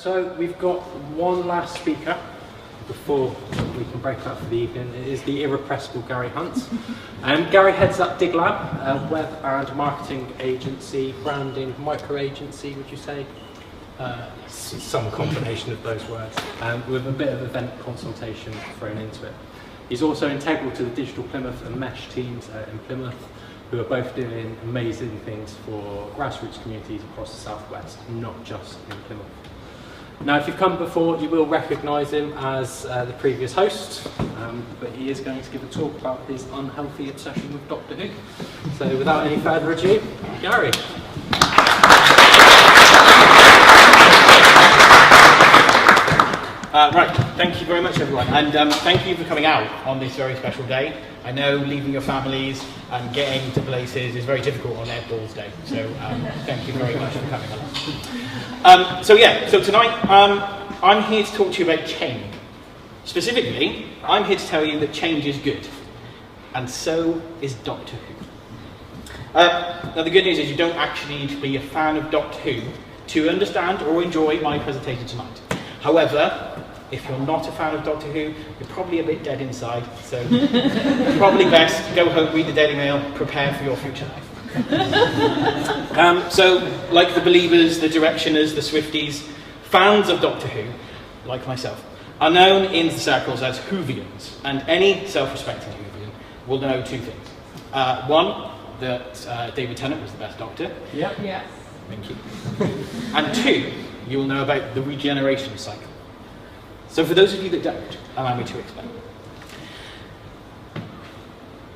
So we've got one last speaker before we can break up for the evening. It is the irrepressible Garry Hunt. Garry heads up DigLab, a web and marketing agency, branding, micro agency, would you say? Some combination of those words, with a bit of event consultation thrown into it. He's also integral to the Digital Plymouth and Mesh teams in Plymouth, who are both doing amazing things for grassroots communities across the southwest, not just in Plymouth. Now, if you've come before, you will recognise him as the previous host, but he is going to give a talk about his unhealthy obsession with Doctor Who. So without any further ado, Garry. Right, thank you very much everyone, and thank you for coming out on this very special day. I know leaving your families and getting to places is very difficult on Ed Balls Day, so thank you very much for coming along. So tonight I'm here to talk to you about change. Specifically, I'm here to tell you that change is good, and so is Doctor Who. Now the good news is you don't actually need to be a fan of Doctor Who to understand or enjoy my presentation tonight. However, if you're not a fan of Doctor Who, you're probably a bit dead inside, so probably best go home, read the Daily Mail, prepare for your future life. So, like the Believers, the Directioners, the Swifties, fans of Doctor Who, like myself, are known in the circles as Whovians, and any self-respecting Whovian will know two things. One, that David Tennant was the best Doctor. Yep. Yes. Thank you. And two, you will know about the regeneration cycle. So for those of you that don't, allow me to explain.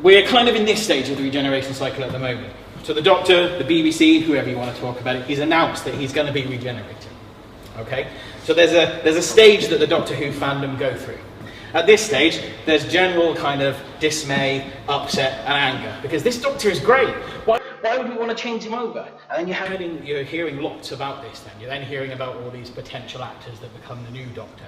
We're kind of in this stage of the regeneration cycle at the moment. So the Doctor, the BBC, whoever you want to talk about it, he's announced that he's going to be regenerating. Okay? So there's a stage that the Doctor Who fandom go through. At this stage, there's general kind of dismay, upset and anger, because this Doctor is great. Why would we want to change him over? And then you're hearing lots about this then. You're then hearing about all these potential actors that become the new Doctor.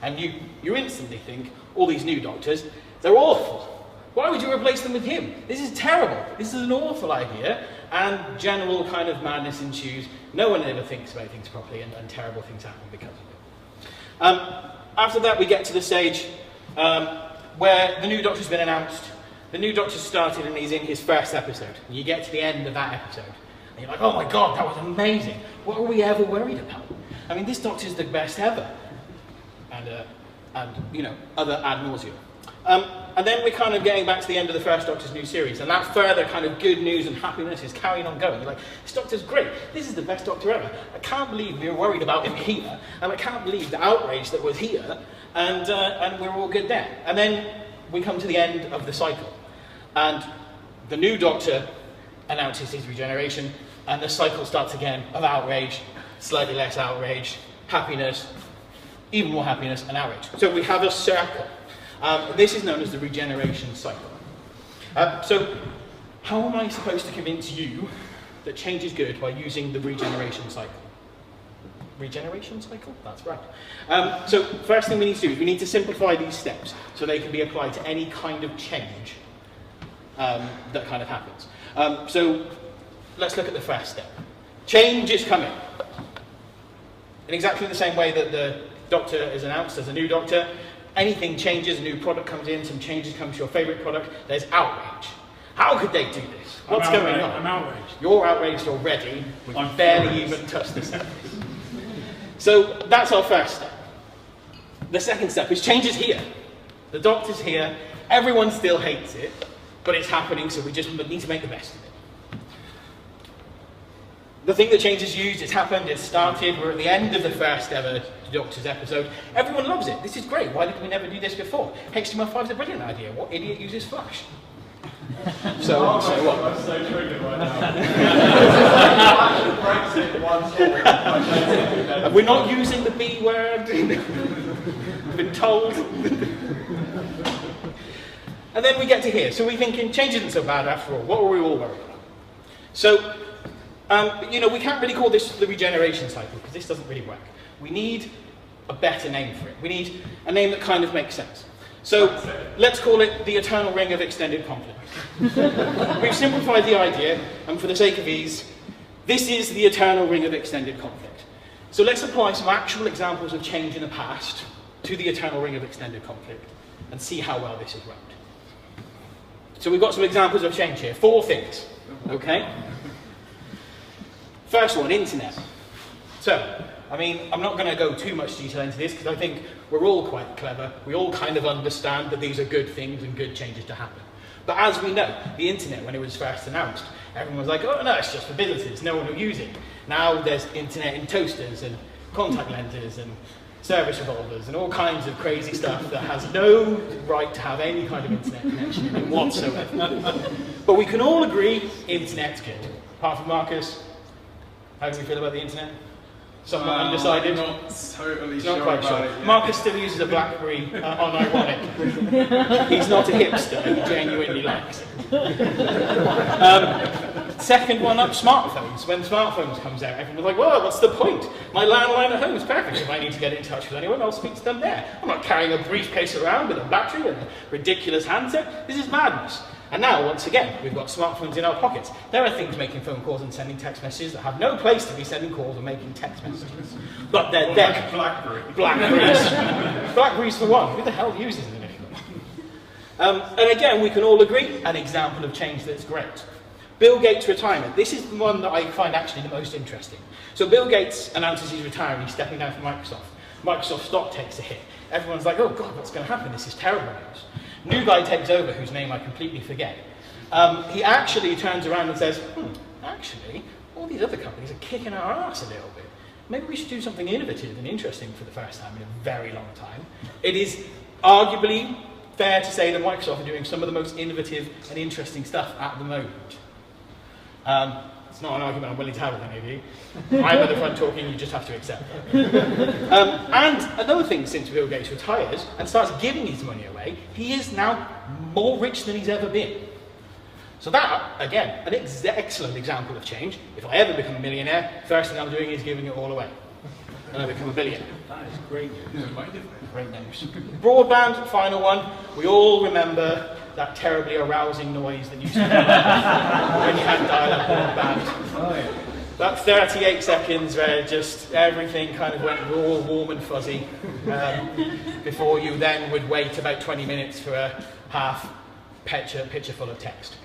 And you instantly think, all these new Doctors, they're awful. Why would you replace them with him? This is terrible. This is an awful idea. And general kind of madness ensues. No one ever thinks about things properly, and terrible things happen because of it. After that, we get to the stage where the new Doctor's been announced. The new Doctor's started and he's in his first episode. And you get to the end of that episode. And you're like, oh my God, that was amazing. What were we ever worried about? I mean, this Doctor's the best ever. And you know, other ad nauseum. And then we're kind of getting back to the end of the first Doctor's new series, and that further kind of good news and happiness is carrying on going. You're like, this Doctor's great. This is the best Doctor ever. I can't believe we were worried about him here, and I can't believe the outrage that was here, and we're all good there. And then we come to the end of the cycle, and the new Doctor announces his regeneration, and the cycle starts again of outrage, slightly less outrage, happiness, even more happiness and outrage. So we have a circle. This is known as the regeneration cycle. So how am I supposed to convince you that change is good by using the regeneration cycle? Regeneration cycle? That's right. So first thing we need to do is we need to simplify these steps so they can be applied to any kind of change that kind of happens. So let's look at the first step. Change is coming. In exactly the same way that the Doctor is announced as a new Doctor, anything changes, a new product comes in, some changes come to your favourite product, there's outrage. How could they do this? What's going on? I'm outraged. You're outraged already. We've barely even touched the surface. So that's our first step. The second step is change is here. The Doctor's here, everyone still hates it, but it's happening, so we just need to make the best of it. The thing that change is used, it's happened, it's started, we're at the end of the first ever Doctor's episode. Everyone loves it. This is great. Why did we never do this before? HTML5 is a brilliant idea. What idiot uses Flash? So what? I'm so triggered right now. We're not using the B word. Been told. And then we get to here. So we're thinking, change isn't so bad after all. What were we all worried about? So, you know, we can't really call this the regeneration cycle because this doesn't really work. We need a better name for it. We need a name that kind of makes sense. So let's call it the eternal ring of extended conflict. We've simplified the idea, and for the sake of ease, this is the eternal ring of extended conflict. So let's apply some actual examples of change in the past to the eternal ring of extended conflict and see how well this is run. So we've got some examples of change here. 4 things, okay? First one, internet. So, I mean, I'm not going to go too much detail into this because I think we're all quite clever. We all kind of understand that these are good things and good changes to happen. But as we know, the internet, when it was first announced, everyone was like, oh no, it's just for businesses, no one will use it. Now there's internet in toasters and contact lenses and service revolvers and all kinds of crazy stuff that has no right to have any kind of internet connection in it whatsoever. But we can all agree internet's good. Apart from Marcus, how do we feel about the internet? Somewhat undecided? I'm not totally not quite about sure. it yet. Marcus still uses a BlackBerry on Ironic. He's not a hipster, he genuinely likes it. Second one up, smartphones. When smartphones comes out, everyone's like, whoa, what's the point? My landline at home is perfect. If I need to get in touch with anyone, I'll speak to them there. I'm not carrying a briefcase around with a battery and a ridiculous handset. This is madness. And now, once again, we've got smartphones in our pockets. There are things making phone calls and sending text messages that have no place to be sending calls or making text messages. But they're there. Like BlackBerry. Blackberries. Blackberries for one. Who the hell uses them anymore? And again, we can all agree, an example of change that's great. Bill Gates' retirement. This is the one that I find actually the most interesting. So Bill Gates announces he's retiring, he's stepping down from Microsoft. Microsoft stock takes a hit. Everyone's like, oh God, what's going to happen? This is terrible news. New guy takes over, whose name I completely forget. He actually turns around and says, actually, all these other companies are kicking our ass a little bit. Maybe we should do something innovative and interesting for the first time in a very long time. It is arguably fair to say that Microsoft are doing some of the most innovative and interesting stuff at the moment. It's not an argument I'm willing to have with any of you. I'm at the front talking, you just have to accept that. And another thing, since Bill Gates retires and starts giving his money away, he is now more rich than he's ever been. So that, again, an excellent example of change. If I ever become a millionaire, first thing I'm doing is giving it all away. And I become a billionaire. That is great news. Great news. Broadband, final one. We all remember that terribly arousing noise that used to happen when you had dial-up broadband. Oh, yeah. That 38 seconds where just everything kind of went raw, warm and fuzzy before you then would wait about 20 minutes for a half picture full of text.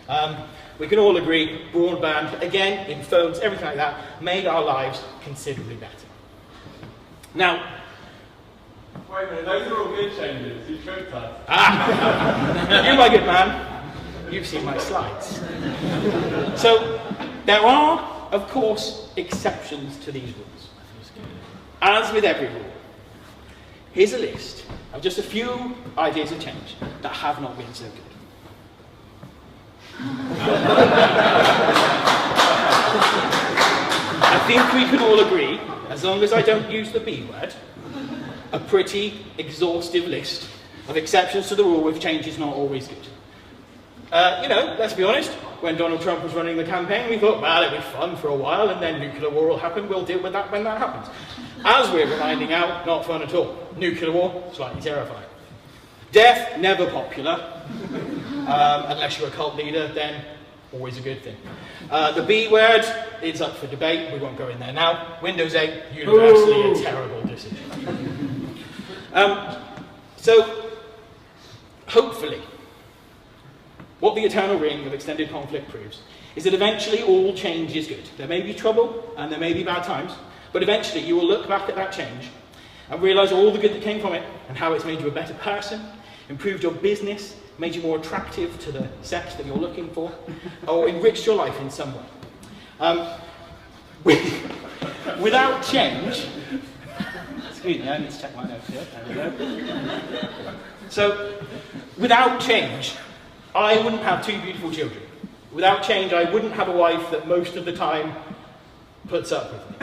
We can all agree, broadband, again, in phones, everything like that, made our lives considerably better. Now, Wait a minute, those are all good changes. You tricked us. You, my good man, you've seen my slides. So, there are, of course, exceptions to these rules. As with every rule, here's a list of just a few ideas of change that have not been so good. I think we can all agree, as long as I don't use the B word, a pretty exhaustive list of exceptions to the rule with change is not always good. You know, let's be honest, when Donald Trump was running the campaign, we thought, well, it'll be fun for a while and then nuclear war will happen, we'll deal with that when that happens. As we're finding out, not fun at all. Nuclear war, slightly terrifying. Death, never popular. Unless you're a cult leader, then always a good thing. The B word, it's up for debate, we won't go in there now. Windows 8, universally a terrible decision. So, hopefully, what the eternal ring of extended conflict proves is that eventually all change is good. There may be trouble and there may be bad times, but eventually you will look back at that change and realise all the good that came from it and how it's made you a better person, improved your business, made you more attractive to the sex that you're looking for, or enriched your life in some way. Without change, excuse me, I need to check my notes here. There we go. So, without change, I wouldn't have 2 beautiful children. Without change, I wouldn't have a wife that most of the time puts up with me.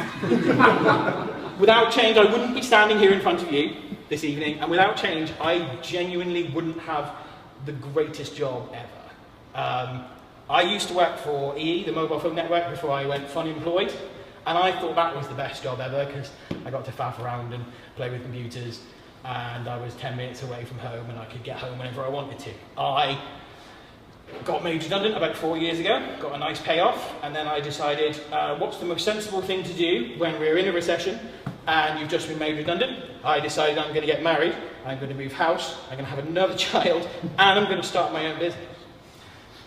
Without change, I wouldn't be standing here in front of you this evening, and without change, I genuinely wouldn't have the greatest job ever. I used to work for EE, the mobile phone network, before I went unemployed, and I thought that was the best job ever because I got to faff around and play with computers, and I was 10 minutes away from home and I could get home whenever I wanted to. I got made redundant about 4 years ago, got a nice payoff, and then I decided what's the most sensible thing to do when we're in a recession and you've just been made redundant. I decided I'm going to get married, I'm going to move house, I'm going to have another child, and I'm going to start my own business.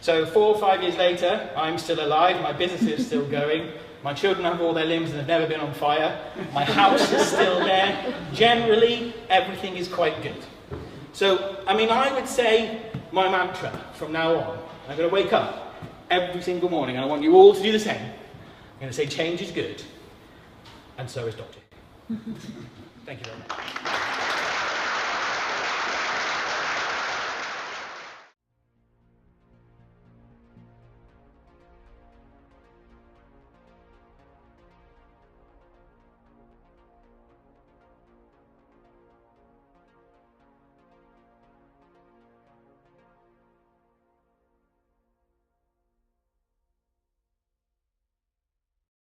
So 4 or 5 years later, I'm still alive, my business is still going, my children have all their limbs and have never been on fire, my house is still there, generally everything is quite good. So, I mean, I would say my mantra from now on, I'm going to wake up every single morning and I want you all to do the same. I'm going to say change is good, and so is Dr. Thank you very much.